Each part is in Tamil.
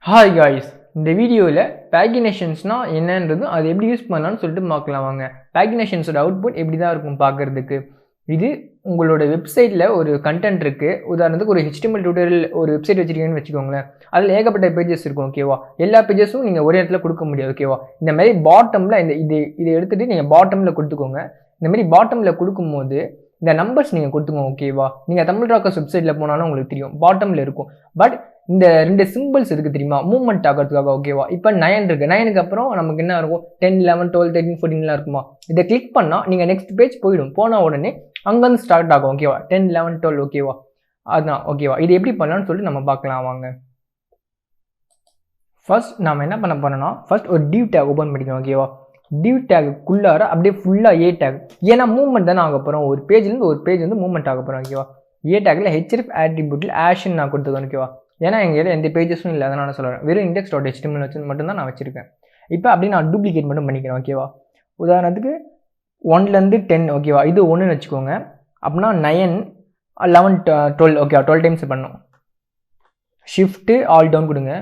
Hi guys, இந்த வீடியோவில் பேகினேஷன்ஸ்னா என்னன்றது அது எப்படி யூஸ் பண்ணலாம்னு சொல்லிட்டு பார்க்கலாம் வாங்க. பேகினேஷன்ஸோட அவுட்புட் எப்படி தான் இருக்கும் பார்க்குறதுக்கு. இது உங்களோட வெப்சைட்டில் ஒரு கண்டென்ட் இருக்குது. உதாரணத்துக்கு ஒரு HTML டியூட்டோரியல் ஒரு வெப்சைட் வச்சுருக்கீங்கன்னு வச்சுக்கோங்களேன். அதில் ஏகப்பட்ட பேஜஸ் இருக்கும் ஓகேவா. எல்லா பேஜஸும் நீங்கள் ஒரே இடத்துல கொடுக்க முடியாது ஓகேவா. இந்த மாதிரி பாட்டமில் இதை எடுத்துகிட்டு நீங்கள் பாட்டமில் கொடுத்துக்கோங்க. இந்த மாதிரி பாட்டமில் கொடுக்கும்போது இந்த நம்பர்ஸ் நீங்கள் கொடுத்துக்கோங்க ஓகேவா. நீங்கள் தமிழ் ராக்கர்ஸ் வெப்சைட்டில் போனாலும் உங்களுக்கு தெரியும் பாட்டமில் இருக்கும். பட் இந்த ரெண்டு சிம்பிள்ஸ் இருக்குது தெரியுமா, மூவ்மெண்ட் ஆகிறதுக்காக ஓகேவா. இப்போ 9 இருக்குது, 9க்கு அப்புறம் நமக்கு என்ன இருக்கும் 10, 11, 12, 13, 14 இருக்குமா. இதை கிளிக் பண்ணால் நீங்கள் நெக்ஸ்ட் பேஜ் போயிடும். போன உடனே அங்கேருந்து ஸ்டார்ட் ஆகும் ஓகேவா. 10, 11, 12 ஓகேவா. அதுதான் ஓகேவா. இது எப்படி பண்ணலாம்னு சொல்லிட்டு நம்ம பார்க்கலாம் வாங்க. ஃபர்ஸ்ட் நாம் என்ன பண்ண போறோம்னா, ஃபர்ஸ்ட் ஒரு டிவ் டேக் ஓப்பன் பண்ணிக்கணும் ஓகேவா. டிவ் டேக்குள்ளார அப்படியே ஃபுல்லாக ஏ டேக், ஏன்னா மூவ்மெண்ட் தானே ஆக போகிறோம். ஒரு பேஜ்லேருந்து ஒரு பேஜ் வந்து மூவ்மெண்ட் ஆக போகிறோம் ஓகேவா. ஏ டேக்கில் ஹெச்எஃப் ஆட்ரிபியூட்டில் ஆஷன் நான் கொடுத்துக்கணும் ஓகேவா. ஏன்னா எங்கள் எந்த பேஜஸும் இல்லை, அதனால் நான் சொல்கிறேன். வெறும் index.html வச்சு மட்டும்தான் நான் வச்சுருக்கேன். இப்போ அப்படி நான் டூப்ளிகேட் மட்டும் பண்ணிக்கிறேன் ஓகேவா. உதாரணத்துக்கு 1லேருந்து 10 ஓகேவா. இது 1ன்னு வச்சுக்கோங்க. அப்படின்னா 9, 11, 12 ஓகேவா. 12 டைம்ஸ் பண்ணணும். ஷிஃப்ட்டு ஆல் டவுன் கொடுங்க.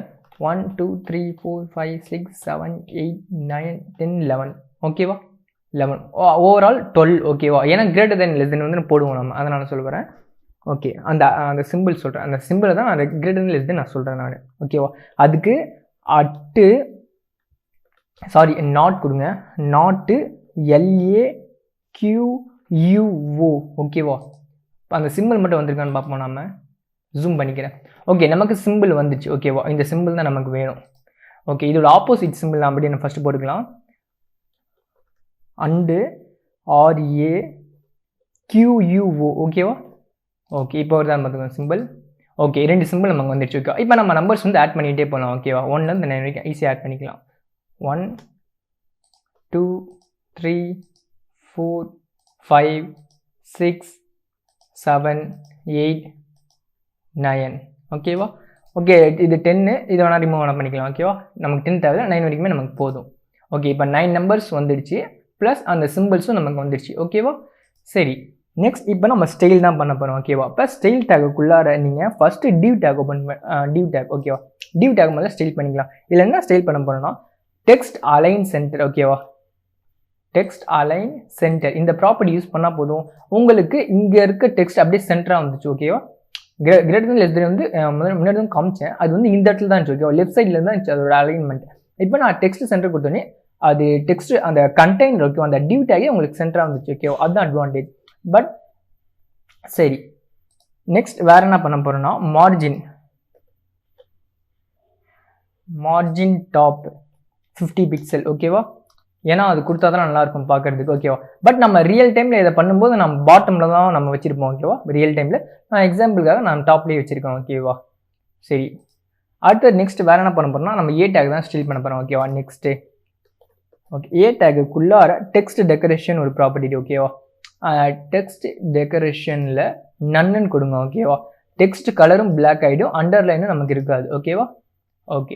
1, 2, 3, 4, 5, 6, 7, 8, 9, 10, 11 ஓகேவா. 11 ஓவரால் 12 ஓகேவா. ஏன்னா கிரேட்டர் தென் லெஸ் தென் வந்து போடுவோம் நம்ம, அதை நான் சொல்ல வரேன் ஓகே. அந்த சிம்பிள் சொல்கிறேன், அந்த சிம்பிளை தான் நான் கிரேட்டர் தென் லெஸ் தென் நான் சொல்கிறேன் நான் ஓகேவா. அதுக்கு நாட் கொடுங்க. நாட்டு LAQUO ஓகேவா. அந்த சிம்பிள் மட்டும் வந்திருக்கான்னு பார்ப்போம். நம்ம ஜூம் பண்ணிக்கிறேன் ஓகே. நமக்கு சிம்பிள் வந்துச்சு ஓகேவா. இந்த சிம்பிள் தான் நமக்கு வேணும் ஓகே. இதோட ஆப்போசிட் சிம்பிள் நான் அப்படி ஃபஸ்ட்டு போட்டுக்கலாம். RAQUO ஓகேவா. ஓகே இப்போ ஒரு தான் பார்த்துக்கோங்க சிம்பிள் ஓகே. 2 சிம்பிள் நமக்கு வந்துடுச்சு ஓகே. இப்போ நம்ம நம்பர்ஸ் வந்து ஆட் பண்ணிகிட்டே போகலாம் ஓகேவா. 1லேருந்து 9 வரைக்கும் ஈஸியாக ஆட் பண்ணிக்கலாம். 1, 2, 3, 4, 5, 6, 7, 8, 9 ஓகேவா. ஓகே இது 10, இதை வேணால் ரிமூவ் வேணால் பண்ணிக்கலாம் ஓகேவா. நமக்கு 10 தேவை, 9 வரைக்குமே நமக்கு போதும் ஓகே. இப்போ 9 நம்பர்ஸ் வந்துடுச்சு, ப்ளஸ் அந்த சிம்பிள்ஸும் நமக்கு வந்துடுச்சு ஓகேவா. சரி, நெக்ஸ்ட் இப்போ நம்ம ஸ்டைல் தான் பண்ண போகிறோம் ஓகேவா. இப்போ ஸ்டைல் டேக்குள்ளார நீங்கள் first div take open div take ஓகேவா. டிவ் டேக் முதல்ல ஸ்டைல் பண்ணிக்கலாம். இல்லை என்ன ஸ்டைல் பண்ண போகிறோம்னா, டெக்ஸ்ட் அலைன் சென்டர் ஓகேவா. டெக்ஸ்ட் அலைன் சென்டர் இந்த ப்ராப்பர்ட்டி யூஸ் பண்ணால் போதும். உங்களுக்கு இங்கே இருக்க டெக்ஸ்ட் அப்படியே சென்டராக வந்துச்சு ஓகேவா. கிரேட்டர் தென் லெஸ் தென் வந்து முன்னாடி தான் காமிச்சேன், அது வந்து இந்த இடத்துல தான் இருந்துச்சு ஓகேவா. லெஃப்ட் சைடில் தான் இருந்துச்சு அதோட அலைன்மெண்ட். இப்போ நான் டெக்ஸ்ட் சென்டர் கொடுத்தோன்னே அது டெக்ஸ்ட் அந்த கண்டெய்னர் ஓகேவா, அந்த டிவ் டேக்கே உங்களுக்கு சென்டராக வந்துச்சு ஓகேவா. அதுதான் அட்வான்டேஜ். பட் சரி, நெக்ஸ்ட் வேற என்ன பண்ண போறோம்னா, மார்ஜின் டாப் 50 பிக்சல் ஓகேவா. ஏன்னா அது கொடுத்தா தான் நல்லா இருக்கும் பார்க்கறதுக்கு ஓகேவா. பட் நம்ம ரியல் டைமில் இதை பண்ணும்போது நம்ம பாட்டமில் தான் நம்ம வச்சிருப்போம் ஓகேவா. ரியல் டைமில் நான் எக்ஸாம்பிளுக்காக நான் டாப்லேயே வச்சிருக்கேன் ஓகேவா. சரி, அடுத்து நெக்ஸ்ட் வேற என்ன பண்ண போறோம்னா, நம்ம ஏ டேக் தான் ஸ்டில் பண்ண போறோம் ஓகேவா. நெக்ஸ்ட் ஓகே, ஏ டேக்குள்ளார டெக்ஸ்ட் டெக்கரேஷன் ஒரு ப்ராப்பர்ட்டி ஓகேவா. டெக்ஸ்ட் டெக்கரேஷனில் நன்னு கொடுங்க ஓகேவா. டெக்ஸ்ட் கலரும் பிளாக் ஆகிடும், அண்டர்லைனும் நமக்கு இருக்காது ஓகேவா. ஓகே,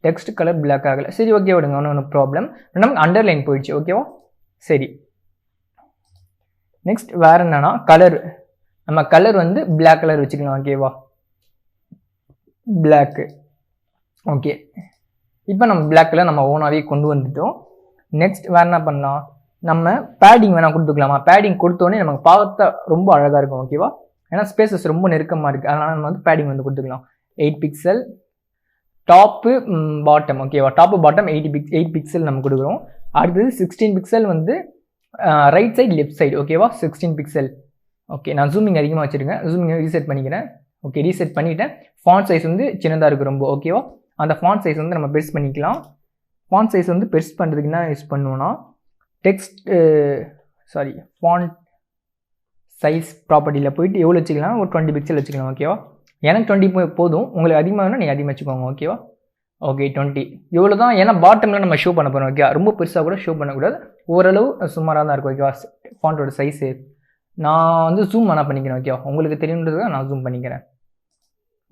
டெக்ஸ்ட் கலர் பிளாக் ஆகலை, சரி ஓகே விடுங்க, ஒன்றும் ப்ராப்ளம். நமக்கு அண்டர்லைன் போயிடுச்சு ஓகேவா. சரி, நெக்ஸ்ட் வேற என்னன்னா கலர், நம்ம கலர் வந்து பிளாக் கலர் வச்சுக்கலாம் ஓகேவா. Black okay. இப்போ நம்ம பிளாக் கலர் நம்ம ஓனாகவே கொண்டு வந்துட்டோம். நெக்ஸ்ட் வேற என்ன பண்ணலாம், நம்ம பேடிங் வேணால் கொடுத்துக்கலாமா. பேடிங் கொடுத்தோடனே நமக்கு பார்த்தா ரொம்ப அழகாக இருக்கும் ஓகேவா. ஏன்னா ஸ்பேசஸ் ரொம்ப நெருக்கமாக இருக்குது, அதனால் நம்ம வந்து பேடிங் வந்து கொடுத்துக்கலாம். 8 பிக்சல் டாப்பு பாட்டம் ஓகேவா. டாப்பு பாட்டம் 8 பிக்சல் நம்ம கொடுக்குறோம். அடுத்தது 16 பிக்சல் வந்து ரைட் சைடு லெஃப்ட் சைடு ஓகேவா. 16 பிக்சல் ஓகே. நான் ஜூமிங் அதிகமாக வச்சுருக்கேன், ஜூமிங் ரீசெட் பண்ணிக்கிறேன் ஓகே. ரீசெட் பண்ணிவிட்டேன். ஃபாண்ட் சைஸ் வந்து சின்னதாக இருக்குது ரொம்ப ஓகேவா. அந்த ஃபாண்ட் சைஸ் வந்து நம்ம பெருசு பண்ணிக்கலாம். ஃபாண்ட் சைஸ் வந்து பெருசு பண்ணுறதுக்கு என்ன யூஸ் பண்ணுவோன்னா, ஃபாண்ட் சைஸ் ப்ராப்பர்ட்டியில் போயிட்டு எவ்வளோ வச்சுக்கலாம், ஒரு 20 பிக்சல் வச்சுக்கலாம் ஓகேவா. எனக்கு 20 போதும், உங்களுக்கு அதிகமாக வேணால் நீங்கள் அதிகமாக வச்சுக்கோங்க ஓகேவா. ஓகே 20 இவ்வளோ தான். ஏன்னா பாட்டமில் நம்ம ஷோ பண்ண போகிறோம் ஓகே. ரொம்ப பெருசாக கூட ஷோ பண்ணக்கூடாது, ஓரளவு சுமாராக தான் இருக்கும் ஓகேவா. ஃபாண்ட்டோட சைஸு நான் வந்து ஜூம் வேணால் பண்ணிக்கிறேன் ஓகேவா. உங்களுக்கு தெரியுன்றதுக்காக நான் ஜூம் பண்ணிக்கிறேன்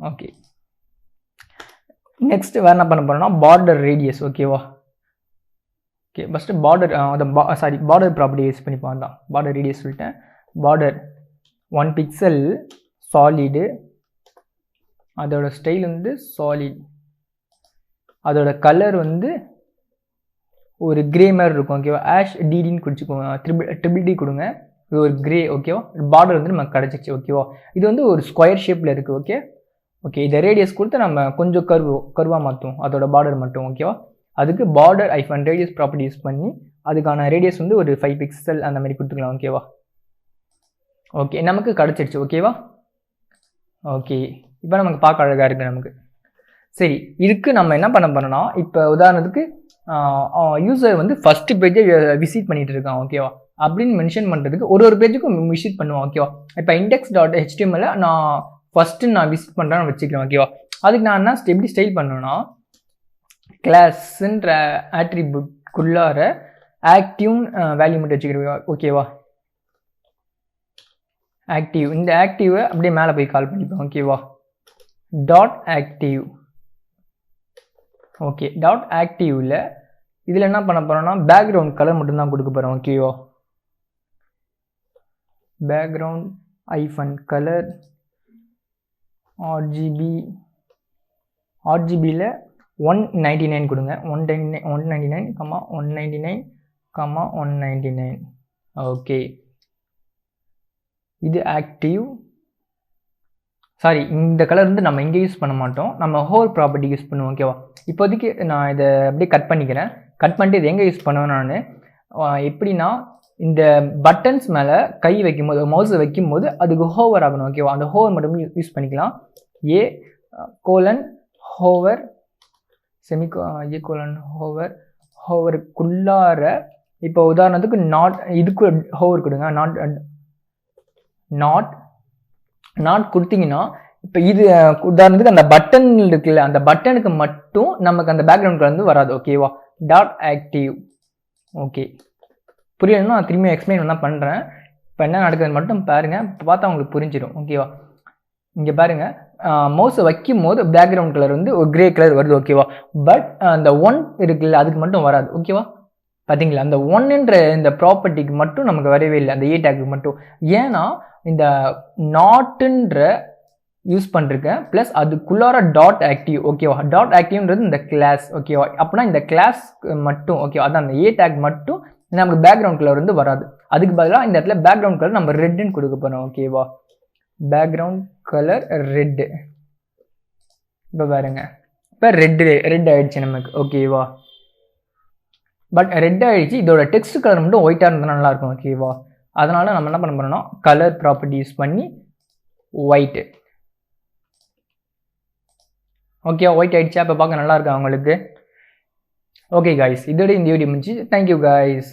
ஓகே. நெக்ஸ்ட் வேறு என்ன பண்ண போகிறோம்னா, பார்டர் ரேடியஸ் ஓகேவா. Okay, first border property use பண்ணி பார்த்தா பார்டர் ரேடியஸ் சொல்லிட்டேன். பார்டர் 1 பிக்சல் சாலிடு அதோட ஸ்டைல் வந்து சாலிட். அதோட கலர் வந்து ஒரு கிரே மாதிரி இருக்கும் ஓகேவா. ஆஷ் டிடின்னு குடிச்சுக்கோங்க, ட்ரிபிள் டி கொடுங்க, இது ஒரு கிரே ஓகேவா. பார்டர் வந்து நமக்கு கிடச்சிச்சு ஓகேவா. இது வந்து ஒரு ஸ்கொயர் ஷேப்பில் இருக்குது ஓகே. ஓகே இதை ரேடியஸ் கொடுத்து நம்ம கொஞ்சம் கர்வாக மாற்றும் அதோட பார்டர் மட்டும் ஓகேவா. அதுக்கு பார்டர் ஐஃபன் ரேடியஸ் ப்ராப்பர்ட்டி யூஸ் பண்ணி அதுக்கான ரேடியஸ் வந்து ஒரு 5 பிக்சல் அந்த மாதிரி கொடுத்துக்கலாம் ஓகேவா. ஓகே நமக்கு கிடச்சிடுச்சு ஓகேவா. ஓகே இப்போ நமக்கு பார்க்க அழகாக இருக்குது நமக்கு. சரி இதுக்கு நம்ம என்ன பண்ண போறோம்னா, இப்போ உதாரணத்துக்கு யூசர் வந்து ஃபர்ஸ்ட் பேஜை விசிட் பண்ணிட்டு இருக்கான் ஓகேவா. அப்படின்னு மென்ஷன் பண்ணுறதுக்கு ஒரு பேஜுக்கும் விசிட் பண்ணுவோம் ஓகேவா. இப்போ index.html நான் ஃபஸ்ட்டு நான் விசிட் பண்ணுறேன்னு வச்சுக்கிறேன் ஓகேவா. அதுக்கு நான் என்ன எப்படி ஸ்டைல் பண்ணணும்னா, கிளாஸ்ன்ற ஆட்ரிபியூட்குள்ளார ஆக்டிவ் வேல்யூ மட்டும் வச்சுக்கிறேன் ஓகேவா. ஆக்டிவ், இந்த ஆக்டிவை அப்படியே மேலே போய் கால் பண்ணிப்போம் ஓகேவா. Dot active. ஓகே டாட் ஆக்டிவ்ல இதில் என்ன பண்ண போகிறோம்னா பேக்ரவுண்ட் கலர் மட்டும்தான் கொடுக்க போகிறோம் ஓகேவா. பேக்ரவுண்ட் ஐஃபன் கலர் ஆர்ஜிபியில் 199 கொடுங்க. 199,199,199 ஓகே. இது ஆக்டிவ். சாரி இந்த கலர் வந்து நம்ம இங்கே யூஸ் பண்ண மாட்டோம், நம்ம ஹோல் ப்ராப்பர்ட்டி யூஸ் பண்ணுவோம் ஓகேவா. இப்போதைக்கு நான் இதை அப்படியே கட் பண்ணிக்கிறேன். கட் பண்ணிட்டு இது எங்கே யூஸ் பண்ணுவேன் நான் எப்படின்னா, இந்த பட்டன்ஸ் மேலே கை வைக்கும்போது மவுஸை வைக்கும்போது அதுக்கு ஹோவர் ஆகணும் ஓகேவா. அந்த ஹோவர் மட்டும் யூஸ் பண்ணிக்கலாம். ஹோவர் ஹோவருக்குள்ளார இப்போ உதாரணத்துக்கு நாட் இதுக்கு ஹோவர் கொடுங்க. நாட் கொடுத்தீங்கன்னா இப்போ இது உதாரணத்துக்கு அந்த பட்டன் இருக்குல்ல, அந்த பட்டனுக்கு மட்டும் நமக்கு அந்த பேக்ரவுண்ட் கலர் வந்து வராது ஓகேவா. Dot active. ஓகே புரியலன்னா நான் திரும்பி எக்ஸ்பிளைன் தான் பண்ணுறேன். இப்போ என்ன நடக்குதுன்னு மட்டும் பாருங்கள், இப்போ பார்த்தா உங்களுக்கு புரிஞ்சிடும் ஓகேவா. இங்கே பாருங்கள், மவுஸை வைக்கும் போது பேக்ரவுண்ட் கலர் வந்து ஒரு கிரே கலர் வருது ஓகேவா. பட் அந்த 1 இருக்குல்ல அதுக்கு மட்டும் வராது ஓகேவா. பார்த்தீங்களா, அந்த 1ன்ற இந்த ப்ராப்பர்ட்டிக்கு மட்டும் நமக்கு வரவே இல்லை, அந்த டேக்கு மட்டும். ஏன்னா இந்த நாட்டுன்ற யூஸ் பண்ணிருக்கேன், ப்ளஸ் அதுக்குள்ளார டாட் ஆக்டிவ் ஓகேவா. டாட் ஆக்டிவ்ன்றது இந்த கிளாஸ் ஓகேவா. அப்படின்னா இந்த கிளாஸ் மட்டும் ஓகேவா, அதான் அந்த டேக் மட்டும் நமக்கு பேக்ரவுண்ட் கலர் வந்து வராது. அதுக்கு பதிலாக இந்த இடத்துல பேக்ரவுண்ட் கலர் நம்ம ரெட்டுன்னு கொடுக்க போகிறோம் ஓகேவா. Background colour red. இப்போ பாருங்க, இப்போ ரெட் ஆயிடுச்சு நமக்கு ஓகேவா. பட் ரெட் ஆகிடுச்சு, இதோட டெக்ஸ்ட் கலர் மட்டும் ஒயிட்டாக இருந்தால் நல்லாயிருக்கும் ஓகேவா. அதனால் நம்ம என்ன பண்ண போகிறோம்னா கலர் ப்ராப்பர்ட்டி யூஸ் பண்ணி ஒயிட்டு ஓகே. ஒயிட் ஆகிடுச்சா, இப்போ பார்க்க நல்லா இருக்கா உங்களுக்கு. ஓகே காய்ஸ், இதோட இந்த வீடியோ முடிஞ்சு. Thank you guys.